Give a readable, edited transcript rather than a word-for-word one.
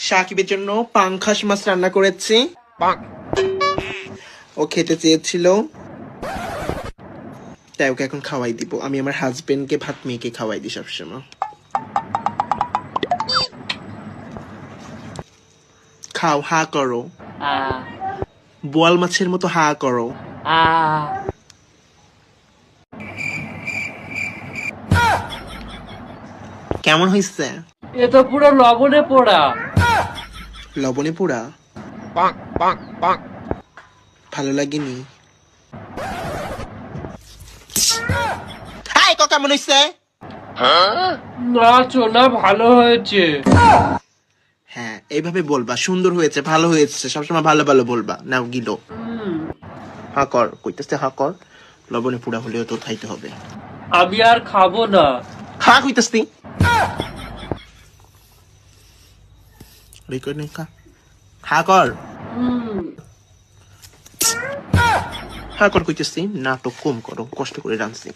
সাকিবের জন্য পাঙ্খাস মাছ রান্না করেছি। ও খেতে চেয়েছিল, তাই ওকে এখন খাওয়াই দিব। আমি আমার হাজবেন্ডকে ভাত মেয়েকে খাওয়াই দিই সবসময়। খাও, হা করো, বোয়াল মাছের মতো হা করো। কেমন হয়েছে? এ তো পুরো লবণে পোড়া। লবণে পোড়া? ভালো লাগেনি? হাই, কেমন হয়েছে? না চোনা ভালো হয়েছে। হ্যাঁ, এইভাবে বলবা, সুন্দর হয়েছে, ভালো হয়েছে, সবসময় ভালো ভালো বলবা। নাও গিলো, হা কর, কইতেছে হা কর। লবণে পোড়া হলেও তোর খাইতে হবে। আমি আর খাবো না। হা কইতেছি, রেকর্ডিং খা, হা কর, হা কর কইতেছি। নাটক কম করো, কষ্ট করে রাঁধছি।